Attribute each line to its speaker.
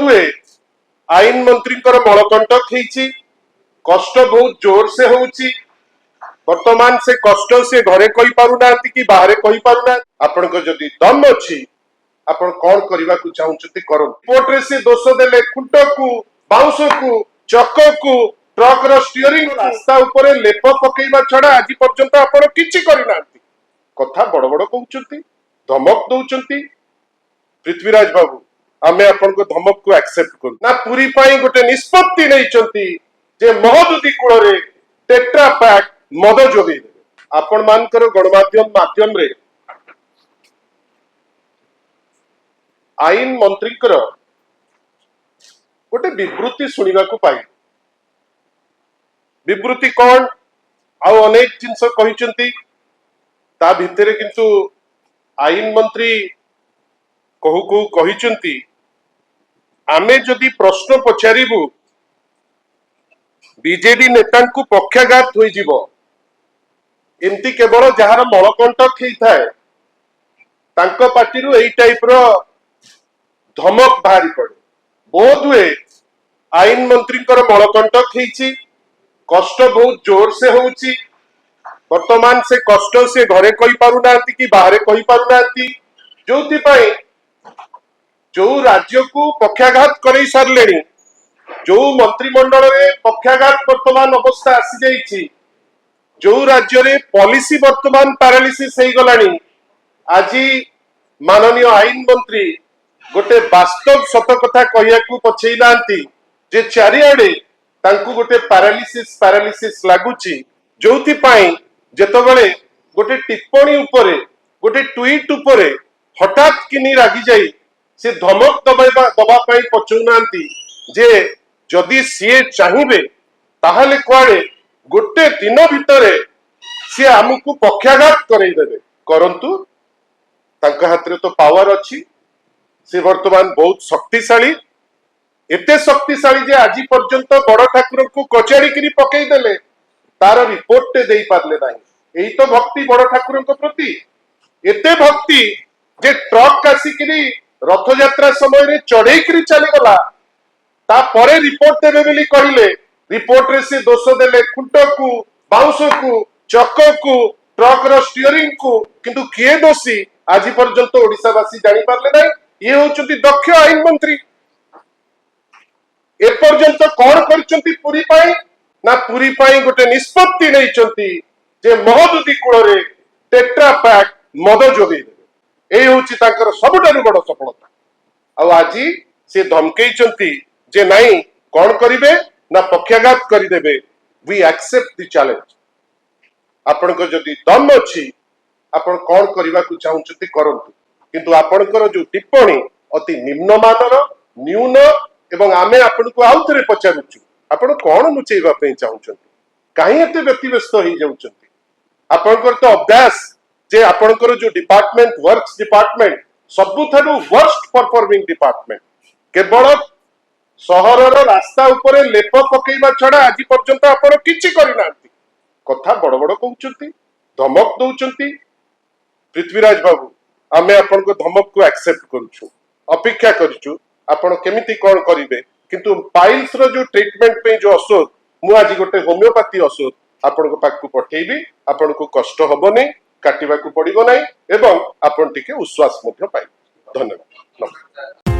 Speaker 1: बोधुए आईन मंत्री मलकंटक कष्ट बहुत जोर से होउची वर्तमान से कष्ट से घरे कही पारुना कि बाहर कही पारुना आपण को जदि दम अछि आपण कौन करबा को चाहुचती करन रिपोर्ट रे से दोष देले खुंट को बाउंस को चक को ट्रक रो स्टीयरिंग रास्ता ऊपर लेप पकेइबा छडा आज पर्यंत आपण किछि करिना कथा बड़ बड़ कहउचंती धमक दउचंती पृथ्वीराज बाबू आमे आपण को धमक को एक्सेप्ट करू ना पूरी पाई गोटे निष्पत्ति नैचंती जे महोदधी कूल रे टेट्रा पैक मद जोगे आपण मानकर गणमाध्यम रे आईन मंत्री गोटे विवृत्ति सुनिबा को पाई विवृत्ति कौन आउ अनेक जिनस कहिचंती ता भितरे किंतु आईन मंत्री कहू कहू कहिचंती आमे जदि प्रश्न पचारिबु बीजेडी नेता को पक्षाघात होई जिवो एमती केवल जहार मलकंटक थाए तांको पार्टी रु एई टाइप रो धमक बाहरी पड़े बोध हुए आईन मंत्री मलकंटक कष्ट बहुत जोर से होउची वर्तमान से कष्ट से घरे कही पारुना कि बाहर कही पारुना जोथि पई जो राज्य को पक्षाघात कर सारे जो मंत्रिमंडल रे पक्षाघात वर्तमान अवस्था आसी जाइछि जो राज्य रे पॉलिसी वर्तमान पैरालिसिस हो गलानी आज माननीय आईन मंत्री गोटे वास्तव सत कथा कहिया को पछई नांती जे चारिआडे तांकु गोटे पैरालिसिस लागुची जोथि पई जेतबेले गोटे टिप्पणी उपरे गोटे ट्वीट उपरे हठात किनी रागी जाई से धमक दबा पाई पछौनांती जे जदि सीए चाहिए ताहले कुआडे गोटे दिन भितरे सी आमको पक्षाघात करईदेवे करंतु तांका हाथ तो पावर अच्छी से वर्तमान बहुत शक्तिशाली एते शक्तिशाली जे आज पर्यंत बड़ ठाकुर को कचाड़ी पकईदेले तार रिपोर्ट दे पारले नहीं यही तो भक्ति बड़ ठाकुर प्रति एते भक्ति जे ट्रक आसिकी रथ यात्रा समय रे चढ़ई चलीगला तापरे रिपोर्ट देवे बोली कहले रिपोर्ट रे से दोष देले खुंट को बाउंस को चक को ट्रक रो स्टीयरिंग को किंतु किए दोषी आज पर्यंत ओडिशावासी जानी पारले नहीं ये होचंती दक्ष आईन मंत्री ए पर्यंत कौन करचंती पूरी पाई ना पूरी पाई गोटे निष्पत्ति नैचंती जे महोदधी कूल रे टेट्रा पैक मद जोगे ए होची ताकर सबटारु बड़ सफलता आ आज से धमकेइचंती जे नहीं कौन करिवे ना पक्षाघात करिदेबे वी एक्सेप्ट द चैलेंज आपण को जदि दम अछि आपण कौन करबा को चाहुचंती करंतु किंतु आपणकर जो टिप्पणी अति निम्नमानर न्यून एवं आमे आपण को आउथरे पचारुछु आपण कौन लुचेबा पे चाहुचंती काहे एते व्यतिव्यस्त होई जाउचंती आपणकर तो अभ्यास जे आपणकर जो डिपार्टमेंट वर्क्स डिपार्टमेंट सबुथारु वर्स्ट परफॉर्मिंग डिपार्टमेंट केवल सहरर रास्ता उपरे लेप पकेइबा छडा आज पर्यंत आपण किछि करिनांती कथा बड़ बड़ कहउचंती धमक दउचंती पृथ्वीराज बाबू आमे आपण को धमक को एक्सेप्ट करूछु अपेक्षा करूछु आपण केमिति कोन करिवे किंतु पाइल्स रो जो ट्रीटमेंट पे जो औषध मु आज गोटे होमियोपैथी औषध आपण को पाक को पठेइबी आपण को कष्ट हबनी काटिबा को पड़िबो नै एवं आपण टिके विश्वास मध्य पाइबे धन्यवाद।